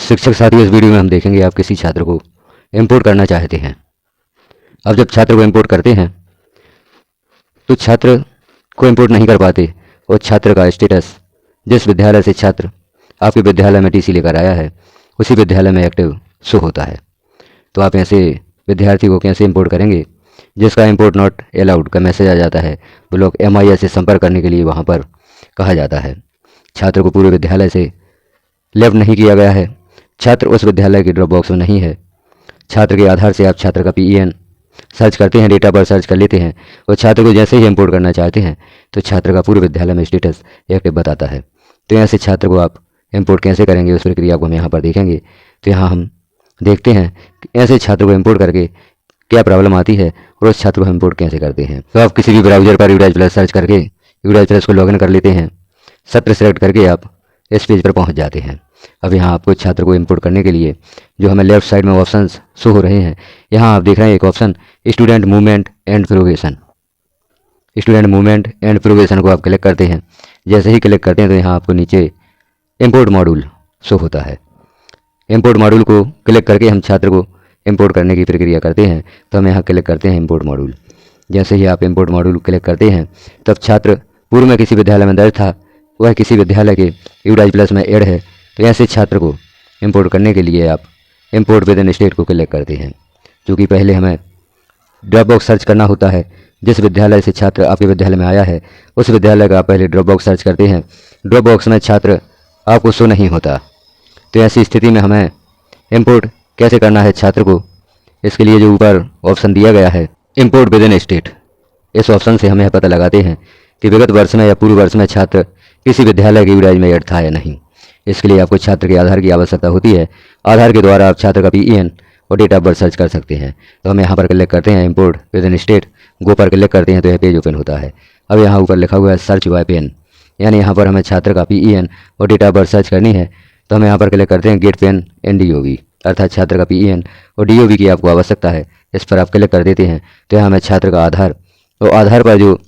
शिक्षक साथियों, इस वीडियो में हम देखेंगे आप किसी छात्र को इंपोर्ट करना चाहते हैं। अब जब छात्र को इंपोर्ट करते हैं तो छात्र को इंपोर्ट नहीं कर पाते और छात्र का स्टेटस जिस विद्यालय से छात्र आपके विद्यालय में टीसी लेकर आया है उसी विद्यालय में एक्टिव शो होता है। तो आप ऐसे विद्यार्थी को कैसे इंपोर्ट करेंगे जिसका इंपोर्ट नॉट अलाउड का मैसेज आ जाता है। वो लोग MIS से संपर्क करने के लिए वहाँ पर कहा जाता है। छात्र को पूरे विद्यालय से लेफ्ट नहीं किया गया है, छात्र उस विद्यालय के ड्रॉप बॉक्स में नहीं है। छात्र के आधार से आप छात्र का PEN सर्च करते हैं, डेटा पर सर्च कर लेते हैं और छात्र को जैसे ही इंपोर्ट करना चाहते हैं तो छात्र का पूरे विद्यालय में स्टेटस एक्टिव बताता है। तो ऐसे छात्र को आप इंपोर्ट कैसे करेंगे उस प्रक्रिया को हम यहाँ पर देखेंगे। तो यहाँ हम देखते हैं कि ऐसे छात्र को इंपोर्ट करके क्या प्रॉब्लम आती है और उस छात्र को हम इंपोर्ट कैसे करते हैं। तो आप किसी भी ब्राउजर पर यूडाइज प्लस सर्च करके यूडाइज प्लस को लॉगिन कर लेते हैं। सत्र सेलेक्ट करके आप इस पेज पर पहुँच जाते हैं। अब यहाँ आपको छात्र को इंपोर्ट करने के लिए जो हमें लेफ्ट साइड में ऑप्शंस शो हो रहे हैं, यहाँ आप देख रहे हैं एक option student movement and progression. Student movement and progression को आप क्लिक करते हैं। जैसे ही क्लिक करते हैं तो यहाँ आपको नीचे इंपोर्ट मॉड्यूल शो होता है। इंपोर्ट मॉड्यूल को क्लिक करके हम छात्र को इंपोर्ट करने की प्रक्रिया करते हैं। तो हम यहाँ क्लिक करते हैं इंपोर्ट मॉड्यूल। जैसे ही आप इंपोर्ट मॉड्यूल क्लिक करते हैं तब छात्र पूर्व में किसी विद्यालय में दर्ज था, वह किसी विद्यालय के यूडाइज प्लस में ऐड है। तो ऐसे छात्र को इंपोर्ट करने के लिए आप इंपोर्ट विद इन स्टेट को क्लिक करते हैं। क्योंकि पहले हमें ड्रॉप बॉक्स सर्च करना होता है। जिस विद्यालय से छात्र आपके विद्यालय में आया है उस विद्यालय का आप पहले ड्रॉप बॉक्स सर्च करते हैं। ड्रॉप बॉक्स में छात्र आपको शो नहीं होता। तो ऐसी स्थिति में हमें इंपोर्ट कैसे करना है छात्र को, इसके लिए जो ऊपर ऑप्शन दिया गया है इंपोर्ट विद इन स्टेट, इस ऑप्शन से हमें पता लगाते हैं कि विगत वर्ष में या पूर्व वर्ष में छात्र किसी विद्यालय के यूडाइज में ऐड था या नहीं। इसके लिए आपको छात्र के आधार की आवश्यकता होती है। आधार के द्वारा आप छात्र का PEN और डेट ऑफ बर्थ सर्च कर सकते हैं। तो हम यहाँ पर क्लिक करते हैं इंपोर्ट विद इन स्टेट, गो पर क्लिक करते हैं तो यह पेज ओपन होता है। अब यहाँ ऊपर लिखा हुआ है सर्च बाय पेन, यानी यहाँ पर हमें छात्र का PEN और डेट ऑफ बर्थ सर्च करनी है। तो हम यहाँ पर क्लिक करते हैं गेट पेन एंड DOB, अर्थात छात्र का PEN और DOB की आपको आवश्यकता है। इस पर आप क्लिक कर देते हैं तो यहाँ हमें छात्र का आधार और आधार पर जो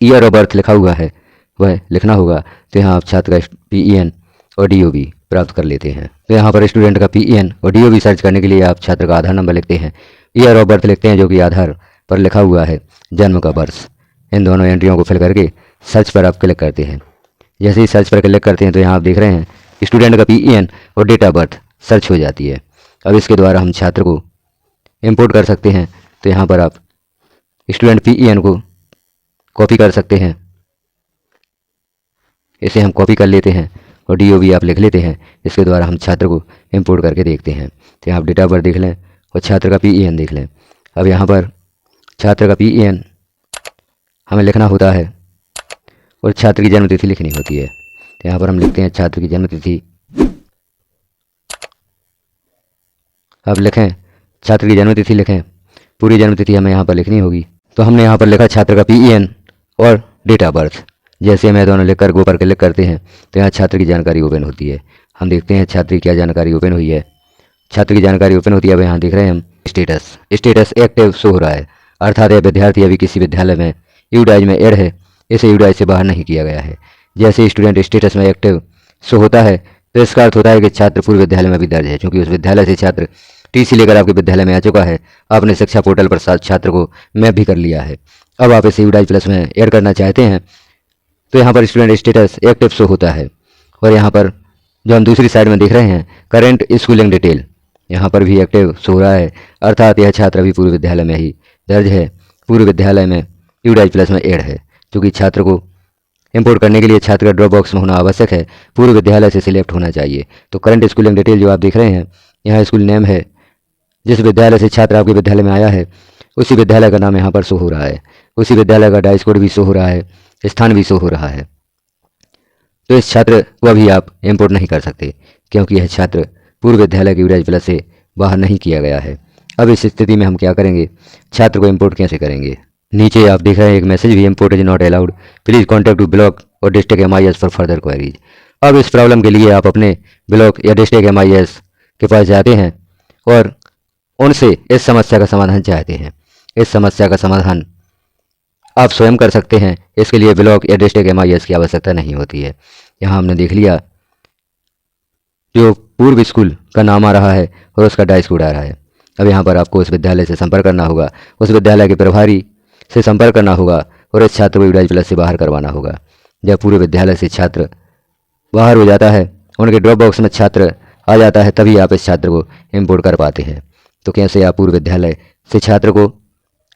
ईयर ऑफ बर्थ लिखा हुआ है वह लिखना होगा। तो यहाँ आप छात्र का PEN और DOB प्राप्त कर लेते हैं। तो यहाँ पर स्टूडेंट का PEN और DOB सर्च करने के लिए आप छात्र का आधार नंबर लिखते हैं, ईयर ऑफ बर्थ लिखते हैं जो कि आधार पर लिखा हुआ है जन्म का वर्ष। इन दोनों एंट्रियों को फिल करके सर्च पर आप क्लिक करते हैं। जैसे ही सर्च पर क्लिक करते हैं तो यहाँ आप देख रहे हैं स्टूडेंट का PEN और डेट ऑफ बर्थ सर्च हो जाती है। अब इसके द्वारा हम छात्र को इंपोर्ट कर सकते हैं। तो यहाँ पर आप स्टूडेंट PEN को कॉपी कर सकते हैं, इसे हम कॉपी कर लेते हैं और DOB आप लिख लेते हैं। इसके द्वारा हम छात्र को इंपोर्ट करके देखते हैं। तो यहाँ आप डेट ऑफ बर्थ देख लें और छात्र का PEN देख लें। अब यहाँ पर छात्र का PEN हमें लिखना होता है और छात्र की जन्म तिथि लिखनी होती है। तो यहाँ पर हम लिखते हैं छात्र की जन्म तिथि। अब लिखें छात्र की जन्म तिथि, लिखें पूरी जन्म तिथि हमें यहाँ पर लिखनी होगी। तो हमने यहाँ पर लिखा छात्र का PEN और डेट ऑफ बर्थ। जैसे हमें दोनों लिखकर गो पर क्लिक करते हैं तो यहाँ छात्र की जानकारी ओपन होती है। हम देखते हैं छात्र की क्या जानकारी ओपन हुई है। छात्र की जानकारी ओपन होती है। अब यहाँ देख रहे हैं हम स्टेटस एक्टिव शो हो रहा है, अर्थात यह विद्यार्थी अभी किसी विद्यालय में यूडाइज में ऐड है, इसे यूडाइज से बाहर नहीं किया गया है। जैसे स्टूडेंट स्टेटस में एक्टिव शो होता है तो इसका अर्थ होता है कि छात्र पूर्व विद्यालय में भी दर्ज है। क्योंकि उस विद्यालय से छात्र टीसी लेकर आपके विद्यालय में आ चुका है, आपने शिक्षा पोर्टल पर छात्र को मैप भी कर लिया है। अब आप इसे यूडाइज प्लस में ऐड करना चाहते हैं तो यहाँ पर स्टूडेंट स्टेटस एक्टिव शो होता है। और यहाँ पर जो हम दूसरी साइड में देख रहे हैं करेंट स्कूलिंग डिटेल, यहाँ पर भी एक्टिव शो हो रहा है, अर्थात यह छात्र अभी पूर्व विद्यालय में ही दर्ज है, पूर्व विद्यालय में यूडाइज प्लस में ऐड है। क्योंकि छात्र को इंपोर्ट करने के लिए छात्र का ड्रॉप बॉक्स में होना आवश्यक है, पूर्व विद्यालय से सिलेक्ट होना चाहिए। तो करंट स्कूलिंग डिटेल जो आप देख रहे हैं, यहाँ स्कूल नेम है, जिस विद्यालय से छात्र आपके विद्यालय में आया है उसी विद्यालय का नाम यहाँ पर शो हो रहा है, उसी विद्यालय का डाइस कोड भी शो हो रहा है, स्थान भी शो हो रहा है। तो इस छात्र को अभी आप इंपोर्ट नहीं कर सकते क्योंकि यह छात्र पूर्व विद्यालय के यूडाइज प्लस से बाहर नहीं किया गया है। अब इस स्थिति में हम क्या करेंगे, छात्र को इंपोर्ट कैसे करेंगे। नीचे आप देख रहे हैं एक मैसेज भी, import is not allowed, please contact to block और district MIS for further queries. अब इस प्रॉब्लम के लिए आप अपने ब्लॉक या डिस्ट्रिक्ट MIS के पास जाते हैं और उनसे इस समस्या का समाधान चाहते हैं। इस समस्या का समाधान आप स्वयं कर सकते हैं, इसके लिए ब्लॉक या डिस्ट्रिक्ट MIS की आवश्यकता नहीं होती है। यहाँ हमने देख लिया जो पूर्व स्कूल का नाम आ रहा है और उसका डाइस कोड आ रहा है। अब यहाँ पर आपको उस विद्यालय से संपर्क करना होगा, उस विद्यालय के प्रभारी से संपर्क करना होगा और इस छात्र को यूडाइज प्लस से बाहर करवाना होगा। जब पूरे विद्यालय से छात्र बाहर हो जाता है, उनके ड्रॉप बॉक्स में छात्र आ जाता है, तभी आप इस छात्र को इंपोर्ट कर पाते हैं। तो कैसे आप पूर्व विद्यालय से छात्र को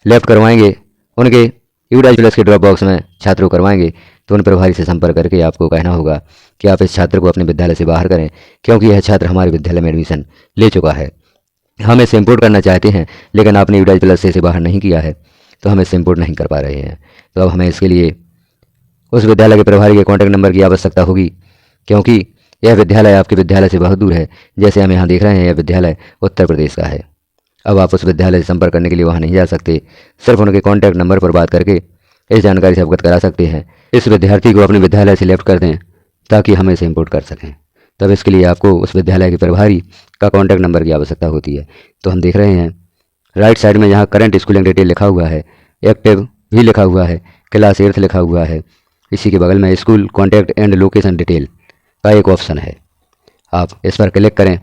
लेफ्ट करवाएंगे, उनके यूडाइज प्लस के ड्रॉप बॉक्स में छात्र को करवाएंगे, तो उन प्रभारी से संपर्क करके आपको कहना होगा कि आप इस छात्र को अपने विद्यालय से बाहर करें, क्योंकि यह छात्र हमारे विद्यालय में एडमिशन ले चुका है। हम इसे इंपोर्ट करना चाहते हैं, लेकिन आपने यूडाइज प्लस से इसे बाहर नहीं किया है, तो हम इसे इंपोर्ट नहीं कर पा रहे हैं। तो अब हमें इसके लिए उस विद्यालय के प्रभारी के कॉन्टैक्ट नंबर की आवश्यकता होगी, क्योंकि यह विद्यालय आपके विद्यालय से बहुत दूर है। जैसे हम यहाँ देख रहे हैं, यह विद्यालय उत्तर प्रदेश का है। अब आप उस विद्यालय से संपर्क करने के लिए वहाँ नहीं जा सकते, सिर्फ उनके कॉन्टैक्ट नंबर पर बात करके इस जानकारी से अवगत करा सकते हैं। इस विद्यार्थी को अपने विद्यालय से लेफ्ट कर दें ताकि हम इसे इंपोर्ट कर सकें। तब इसके लिए आपको उस विद्यालय के प्रभारी का कॉन्टैक्ट नंबर की आवश्यकता होती है। तो हम देख रहे हैं राइट साइड में जहाँ करंट स्कूलिंग डिटेल लिखा हुआ है, एक्टिव भी लिखा हुआ है, क्लास 8th लिखा हुआ है, इसी के बगल में school contact and location detail का एक ऑप्शन है। आप इस पर क्लिक करें।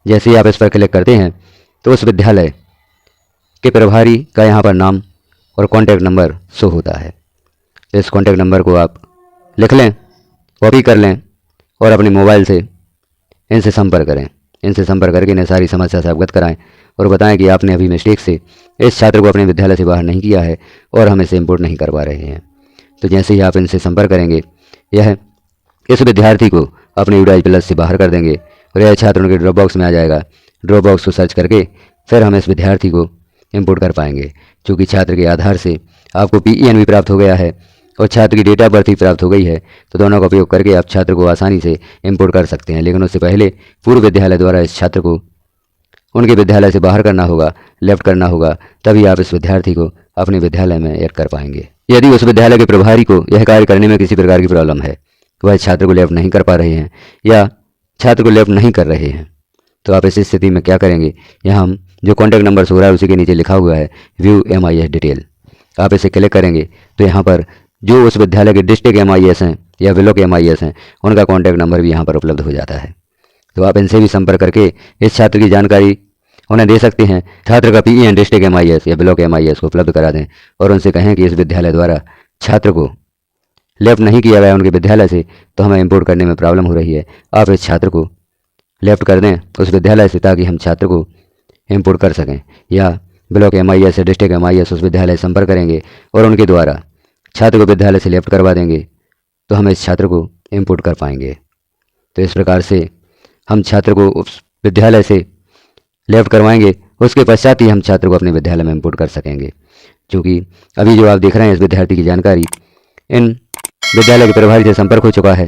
जैसे ही आप इस पर क्लिक करते हैं तो उस विद्यालय के प्रभारी का यहाँ पर नाम और कॉन्टैक्ट नंबर शो होता है। इस कॉन्टैक्ट नंबर को आप लिख लें, कॉपी कर लें और अपने मोबाइल से इनसे संपर्क करें। इनसे संपर्क करके इन्हें सारी समस्या से अवगत कराएं और बताएं कि आपने अभी मिस्टेक से इस छात्र को अपने विद्यालय से बाहर नहीं किया है और हम इसे इंपोर्ट नहीं कर पा रहे हैं। तो जैसे ही आप इनसे संपर्क करेंगे, यह इस विद्यार्थी को अपने यूडाइज प्लस से बाहर कर देंगे और यह छात्र उनके ड्रॉप बॉक्स में आ जाएगा। ड्रॉप बॉक्स को सर्च करके फिर हम इस विद्यार्थी को इंपोर्ट कर पाएंगे। चूँकि छात्र के आधार से आपको PEN भी प्राप्त हो गया है और छात्र की डेट ऑफ बर्थ भी प्राप्त हो गई है, तो दोनों का उपयोग करके आप छात्र को आसानी से इंपोर्ट कर सकते हैं। लेकिन उससे पहले पूर्व विद्यालय द्वारा इस छात्र को उनके विद्यालय से बाहर करना होगा, लेफ्ट करना होगा, तभी आप इस विद्यार्थी को अपने विद्यालय में ऐड कर पाएंगे। यदि उस विद्यालय के प्रभारी को यह कार्य करने में किसी प्रकार की प्रॉब्लम है, वह छात्र को लेफ्ट नहीं कर पा रहे हैं या छात्र को लेफ्ट नहीं कर रहे हैं, तो आप इस स्थिति में क्या करेंगे, यहाँ हम जो कॉन्टैक्ट नंबर हो रहा है उसी के नीचे लिखा हुआ है व्यू MIS डिटेल। आप इसे क्लिक करेंगे तो यहाँ पर जो उस विद्यालय के डिस्ट्रिक्ट MIS हैं या ब्लॉक MIS हैं, उनका कॉन्टैक्ट नंबर भी यहाँ पर उपलब्ध हो जाता है। तो आप इनसे भी संपर्क करके इस छात्र की जानकारी उन्हें दे सकते हैं। छात्र का PEN डिस्ट्रिक्ट MIS या ब्लॉक MIS को उपलब्ध करा दें और उनसे कहें कि इस विद्यालय द्वारा छात्र को लेफ्ट नहीं किया गया उनके विद्यालय से, तो हमें इंपोर्ट करने में प्रॉब्लम हो रही है। आप इस छात्र को लेफ्ट कर दें उस विद्यालय से ताकि हम छात्र को इंपोर्ट कर सकें, या ब्लॉक MIS या डिस्ट्रिक्ट MIS उस विद्यालय से संपर्क करेंगे और उनके द्वारा छात्र को विद्यालय से लेफ्ट करवा देंगे, तो हम इस छात्र को इंपोर्ट कर पाएंगे। तो इस प्रकार से हम छात्र को उस विद्यालय से लेफ्ट करवाएंगे, उसके पश्चात ही हम छात्र को अपने विद्यालय में इंपोर्ट कर सकेंगे। क्योंकि अभी जो आप देख रहे हैं इस विद्यार्थी की जानकारी इन विद्यालय के प्रभारी से संपर्क हो चुका है,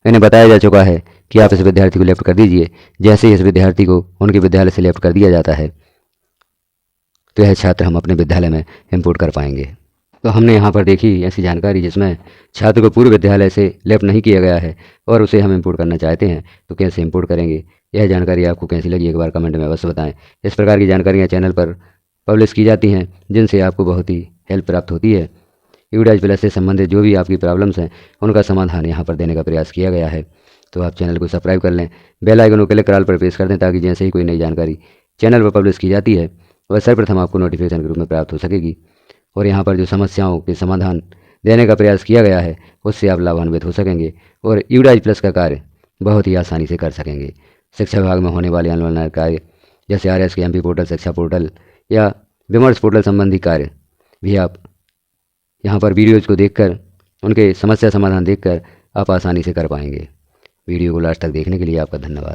इन्हें बताया जा चुका है कि आप इस विद्यार्थी को लेफ्ट कर दीजिए। जैसे ही इस विद्यार्थी को उनके विद्यालय से लेफ्ट कर दिया जाता है, तो यह छात्र हम अपने विद्यालय में इंपोर्ट कर पाएंगे। तो हमने यहाँ पर देखी ऐसी जानकारी जिसमें छात्र को पूर्व विद्यालय से लेफ्ट नहीं किया गया है और उसे हम इंपोर्ट करना चाहते हैं, तो कैसे इंपोर्ट करेंगे। यह जानकारी आपको कैसी लगी एक बार कमेंट में अवश्य बताएं। इस प्रकार की जानकारियाँ चैनल पर पब्लिश की जाती हैं जिनसे आपको बहुत ही हेल्प प्राप्त होती है। यूडाइज प्लस से संबंधित जो भी आपकी प्रॉब्लम्स हैं उनका समाधान यहाँ पर देने का प्रयास किया गया है। तो आप चैनल को सब्सक्राइब कर लें, बेल आइकन को क्लिक कर ऑल पर प्रेस कर दें, ताकि जैसे ही कोई नई जानकारी चैनल पर पब्लिश की जाती है वह सर्वप्रथम आपको नोटिफिकेशन के रूप में प्राप्त हो सकेगी। और यहाँ पर जो समस्याओं के समाधान देने का प्रयास किया गया है उससे आप लाभान्वित हो सकेंगे और यूडाइज प्लस का कार्य बहुत ही आसानी से कर सकेंगे। शिक्षा विभाग में होने वाले ऑनलाइन कार्य जैसे RS के MP पोर्टल, शिक्षा पोर्टल या विमर्श पोर्टल संबंधी कार्य भी आप यहाँ पर वीडियोज़ को देखकर उनके समस्या समाधान देखकर आप आसानी से कर पाएंगे। वीडियो को लास्ट तक देखने के लिए आपका धन्यवाद।